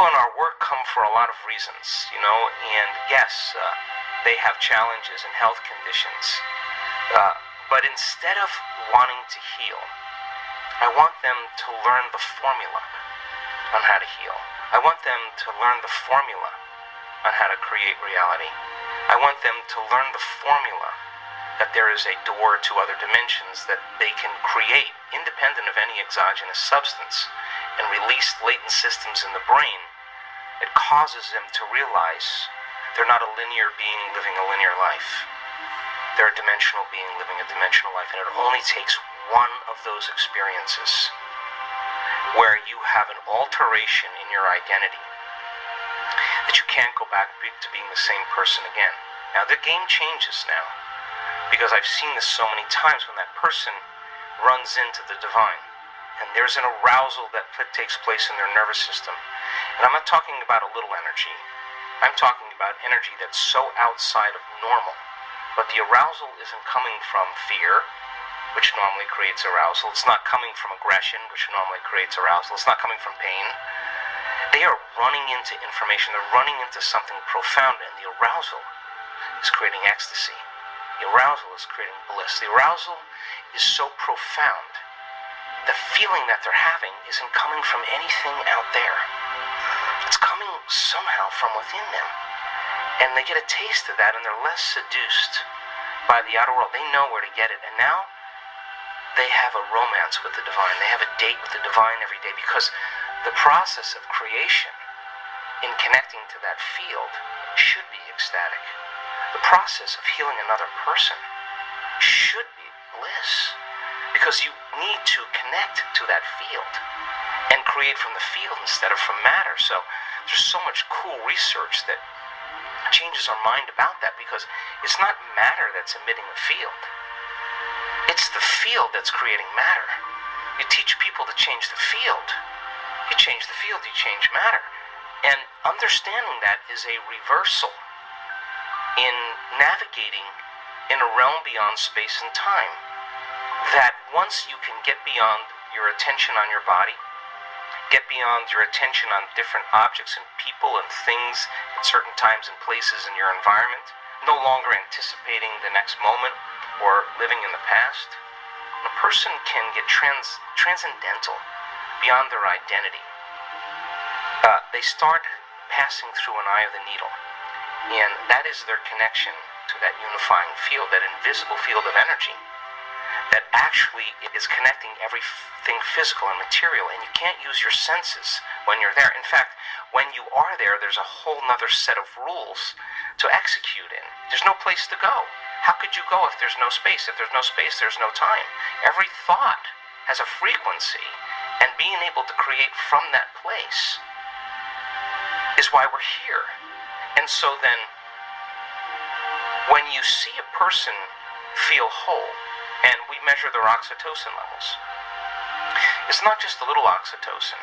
People in our work come for a lot of reasons, and yes, they have challenges and health conditions. But instead of wanting to heal, I want them to learn the formula on how to heal. I want them to learn the formula on how to create reality. I want them to learn the formula that there is a door to other dimensions that they can create independent of any exogenous substance and release latent systems in the brain that causes them to realize they're not a linear being living a linear life. They're a dimensional being living a dimensional life, and it only takes one of those experiences where you have an alteration in your identity that you can't go back to being the same person again. Now, the game changes now, because I've seen this so many times when that person runs into the divine, and there's an arousal that takes place in their nervous system. And I'm not talking about a little energy. I'm talking about energy that's so outside of normal. But the arousal isn't coming from fear, which normally creates arousal. It's not coming from aggression, which normally creates arousal. It's not coming from pain. They are running into information. They're running into something profound, and the arousal is creating ecstasy. The arousal is creating bliss. The arousal is so profound. The feeling that they're having isn't coming from anything out there. It's coming somehow from within them. And they get a taste of that, and they're less seduced by the outer world. They know where to get it. And now they have a romance with the divine. They have a date with the divine every day, because the process of creation in connecting to that field should be ecstatic. The process of healing another person should be bliss, because you need to connect to that field and create from the field instead of from matter. So there's so much cool research that changes our mind about that, because it's not matter that's emitting the field. It's the field that's creating matter. You teach people to change the field. You change the field, you change matter. And understanding that is a reversal in navigating in a realm beyond space and time. That once you can get beyond your attention on your body, get beyond your attention on different objects and people and things at certain times and places in your environment, no longer anticipating the next moment or living in the past, a person can get transcendental beyond their identity. They start passing through an eye of the needle, and that is their connection to that unifying field, that invisible field of energy that actually is connecting everything physical and material, and you can't use your senses when you're there. In fact, when you are there, there's a whole nother set of rules to execute in. There's no place to go. How could you go if there's no space? If there's no space, there's no time. Every thought has a frequency, and being able to create from that place is why we're here. And so then, when you see a person feel whole, and we measure their oxytocin levels, it's not just a little oxytocin.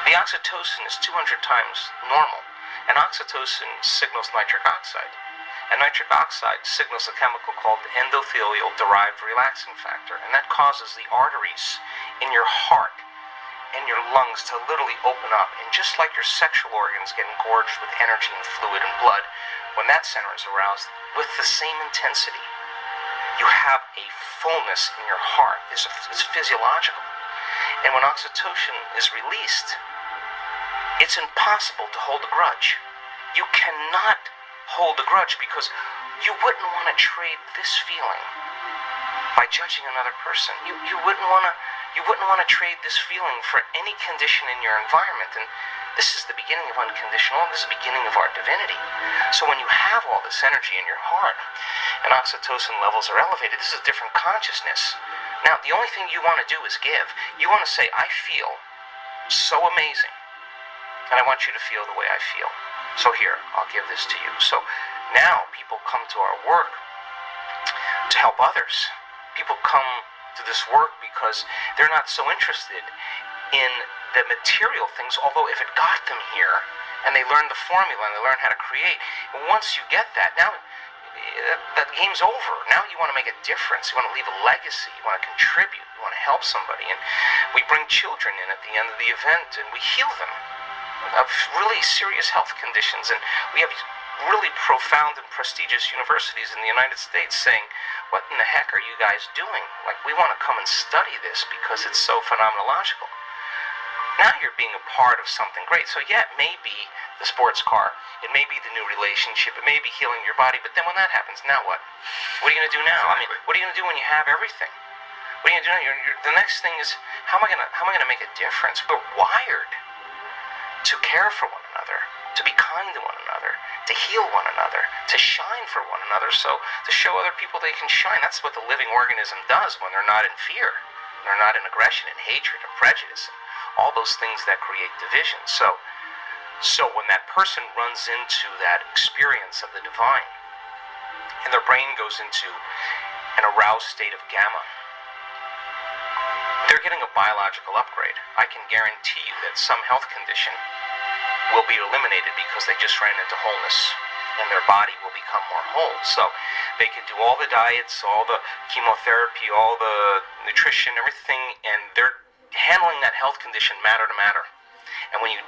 The oxytocin is 200 times normal, and oxytocin signals nitric oxide, and nitric oxide signals a chemical called endothelial-derived relaxing factor, and that causes the arteries in your heart and your lungs to literally open up, and just like your sexual organs get engorged with energy and fluid and blood, when that center is aroused, with the same intensity, you have a fullness in your heart. It's physiological. And when oxytocin is released, it's impossible to hold a grudge. You cannot hold a grudge, because you wouldn't want to trade this feeling by judging another person. You wouldn't want to trade this feeling for any condition in your environment. And this is the beginning of unconditional love. This is the beginning of our divinity. So when you have all this energy in your heart and oxytocin levels are elevated, this is a different consciousness. Now, the only thing you want to do is give. You want to say, I feel so amazing, and I want you to feel the way I feel. So here, I'll give this to you. So now people come to our work to help others. People come to this work because they're not so interested in the material things, although if it got them here and they learn the formula and they learn how to create, once you get that, now that game's over. Now you want to make a difference. You want to leave a legacy. You want to contribute. You want to help somebody. And we bring children in at the end of the event and we heal them. of really serious health conditions, and we have really profound and prestigious universities in the United States saying, what in the heck are you guys doing? Like, we want to come and study this because it's so phenomenological. Now you're being a part of something great. So yeah, it may be the sports car, it may be the new relationship, it may be healing your body, but then when that happens, now what? What are you going to do now? Exactly. I mean, what are you going to do when you have everything? What are you going to do now? The next thing is, how am I going to make a difference? We're wired to care for one another, to be kind to one another, to heal one another, to shine for one another, so to show other people they can shine. That's what the living organism does when they're not in fear. They're not in aggression and hatred and prejudice and all those things that create division. So when that person runs into that experience of the divine, and their brain goes into an aroused state of gamma, they're getting a biological upgrade. I can guarantee you that some health condition will be eliminated because they just ran into wholeness, and their body will become more whole. So they can do all the diets, all the chemotherapy, all the nutrition, everything, and they're handling that health condition matter to matter. And when you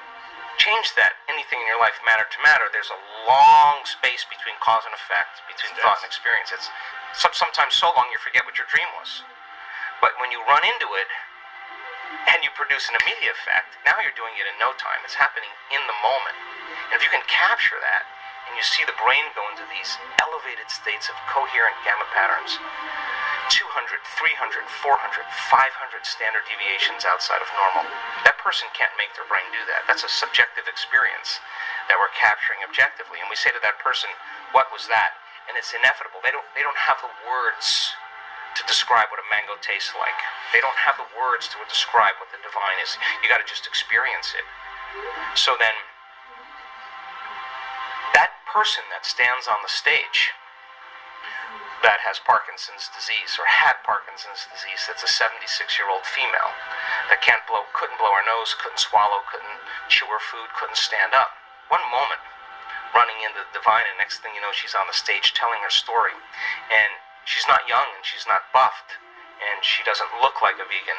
change that, anything in your life matter to matter, there's a long space between cause and effect, between thought and experience. It's sometimes so long you forget what your dream was. But when you run into it and you produce an immediate effect, now you're doing it in no time. It's happening in the moment. And if you can capture that, and you see the brain go into these elevated states of coherent gamma patterns, 200, 300, 400, 500 standard deviations outside of normal. That person can't make their brain do that. That's a subjective experience that we're capturing objectively. And we say to that person, what was that? And it's inevitable. They don't have the words to describe what a mango tastes like. They don't have the words to describe what the divine is. You got to just experience it. So then, that person that stands on the stage that has Parkinson's disease, or had Parkinson's disease, that's a 76-year-old female that couldn't blow her nose, couldn't swallow, couldn't chew her food, couldn't stand up. One moment, running into the divine, and next thing you know, she's on the stage telling her story. And she's not young, and she's not buffed, and she doesn't look like a vegan,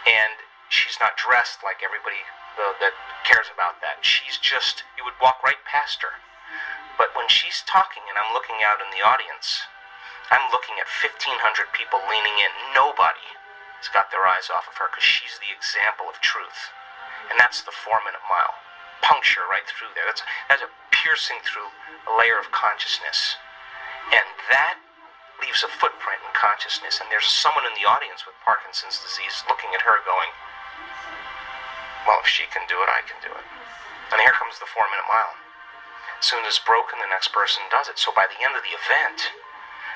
and she's not dressed like everybody that cares about that. She's just, you would walk right past her. But when she's talking, and I'm looking out in the audience, I'm looking at 1,500 people leaning in. Nobody has got their eyes off of her because she's the example of truth. And that's the 4-minute mile. Puncture right through there. That's a piercing through a layer of consciousness. And that leaves a footprint in consciousness. And there's someone in the audience with Parkinson's disease looking at her going, well, if she can do it, I can do it. And here comes the 4-minute mile. As soon as it's broken, the next person does it. So by the end of the event,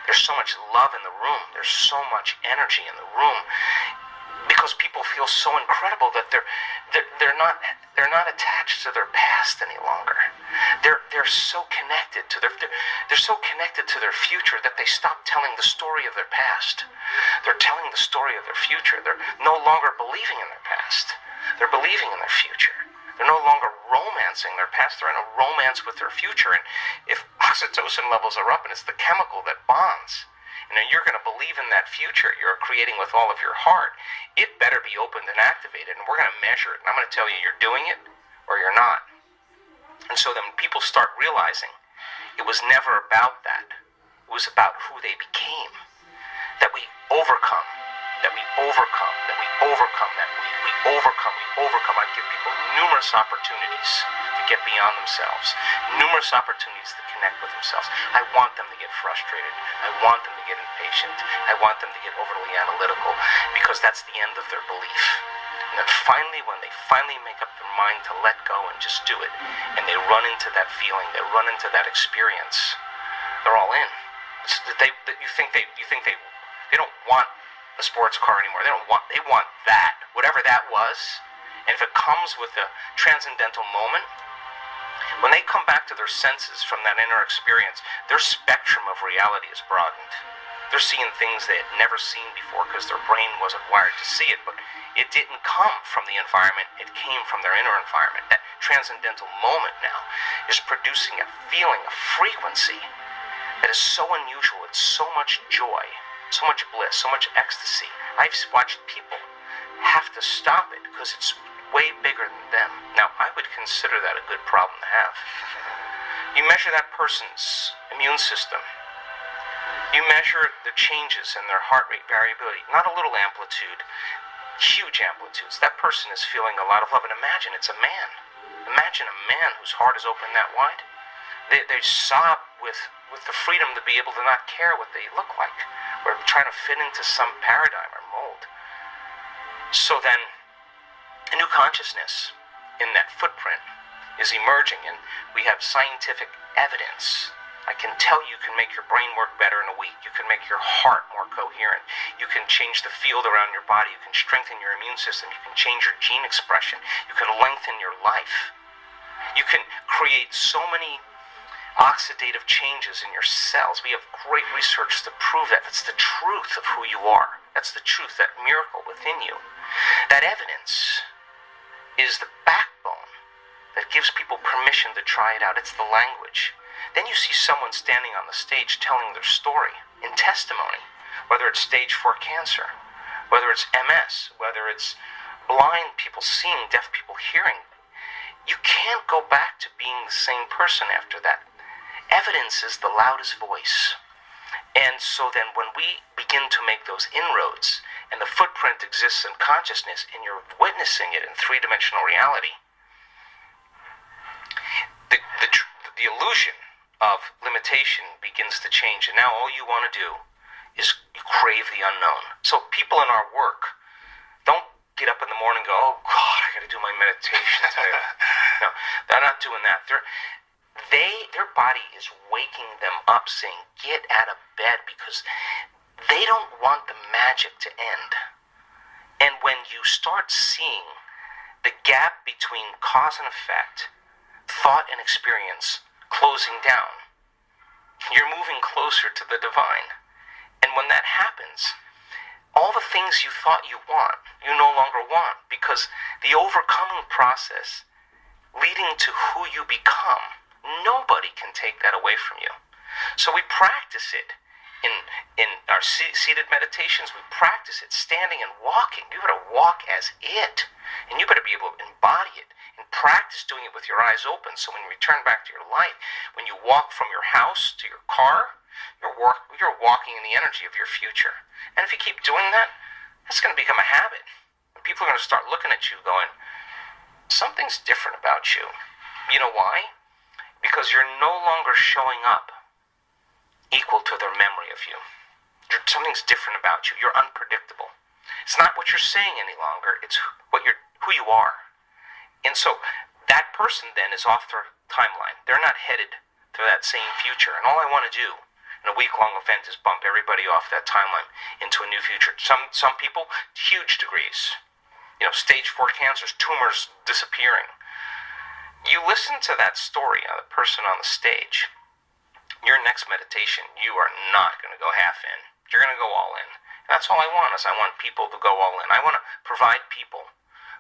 there's so much love in the room. There's so much energy in the room because people feel so incredible that they're not attached to their past any longer. They're so connected to they're so connected to their future that they stop telling the story of their past. They're telling the story of their future. They're no longer believing in their past. They're believing in their future. They're no longer romancing their past. They're in a romance with their future. And if oxytocin levels are up, and it's the chemical that bonds, and then you're going to believe in that future you're creating with all of your heart, it better be opened and activated, and we're going to measure it. And I'm going to tell you, you're doing it or you're not. And so then people start realizing it was never about that. It was about who they became. That we overcome, that we overcome, that we overcome, that we overcome, we overcome. I give people numerous opportunities to get beyond themselves, numerous opportunities to connect with themselves. I want them to get frustrated. I want them to get impatient. I want them to get overly analytical because that's the end of their belief. And then finally, when they finally make up their mind to let go and just do it, and they run into that feeling, they run into that experience, they're all in. You think they don't want a sports car anymore. They want that, whatever that was. And if it comes with a transcendental moment, when they come back to their senses from that inner experience, their spectrum of reality is broadened. They're seeing things they had never seen before because their brain wasn't wired to see it, but it didn't come from the environment, it came from their inner environment. That transcendental moment now is producing a feeling, a frequency that is so unusual. It's so much joy, so much bliss, so much ecstasy. I've watched people have to stop it because it's way bigger than them. Now, I would consider that a good problem to have. You measure that person's immune system. You measure the changes in their heart rate variability, not a little amplitude, huge amplitudes. That person is feeling a lot of love. And imagine it's a man. Imagine a man whose heart is open that wide. They sob with the freedom to be able to not care what they look like, or trying to fit into some paradigm or mold. So then, a new consciousness in that footprint is emerging, and we have scientific evidence. I can tell you can make your brain work better in a week. You can make your heart more coherent. You can change the field around your body. You can strengthen your immune system. You can change your gene expression. You can lengthen your life. You can create so many oxidative changes in your cells. We have great research to prove that. That's the truth of who you are. That's the truth, that miracle within you. That evidence is the backbone that gives people permission to try it out. It's the language. Then you see someone standing on the stage telling their story in testimony, whether it's stage 4 cancer, whether it's MS, whether it's blind people seeing, deaf people hearing. You can't go back to being the same person after that. Evidence is the loudest voice. And so then when we begin to make those inroads, and the footprint exists in consciousness, and you're witnessing it in three-dimensional reality, the illusion of limitation begins to change. And now all you want to do is you crave the unknown. So people in our work don't get up in the morning and go, oh God, I got to do my meditation today. No, they're not doing that. Their body is waking them up, saying, get out of bed, because they don't want the magic to end. And when you start seeing the gap between cause and effect, thought and experience closing down, you're moving closer to the divine. And when that happens, all the things you thought you want, you no longer want, because the overcoming process leading to who you become, nobody can take that away from you. So we practice it in our seated meditations. We practice it standing and walking. You better walk as it, and you better be able to embody it and practice doing it with your eyes open. So when you return back to your life, when you walk from your house to your car, you're walking in the energy of your future. And if you keep doing that, that's going to become a habit. And people are going to start looking at you going, something's different about you. You know why? Because you're no longer showing up equal to their memory of you. Something's different about you. You're unpredictable. It's not what you're saying any longer. It's who you are. And so that person then is off their timeline. They're not headed to that same future. And all I want to do in a week-long event is bump everybody off that timeline into a new future. Some people, huge degrees. Stage 4 cancers, tumors disappearing. You listen to that story of the person on the stage. Your next meditation, you are not going to go half in. You're going to go all in. And that's all I want, is I want people to go all in. I want to provide people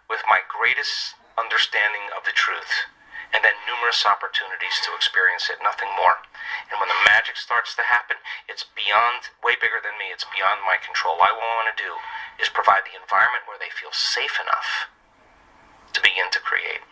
with my greatest understanding of the truth, and then numerous opportunities to experience it, nothing more. And when the magic starts to happen, it's beyond, way bigger than me, it's beyond my control. All I want to do is provide the environment where they feel safe enough to begin to create.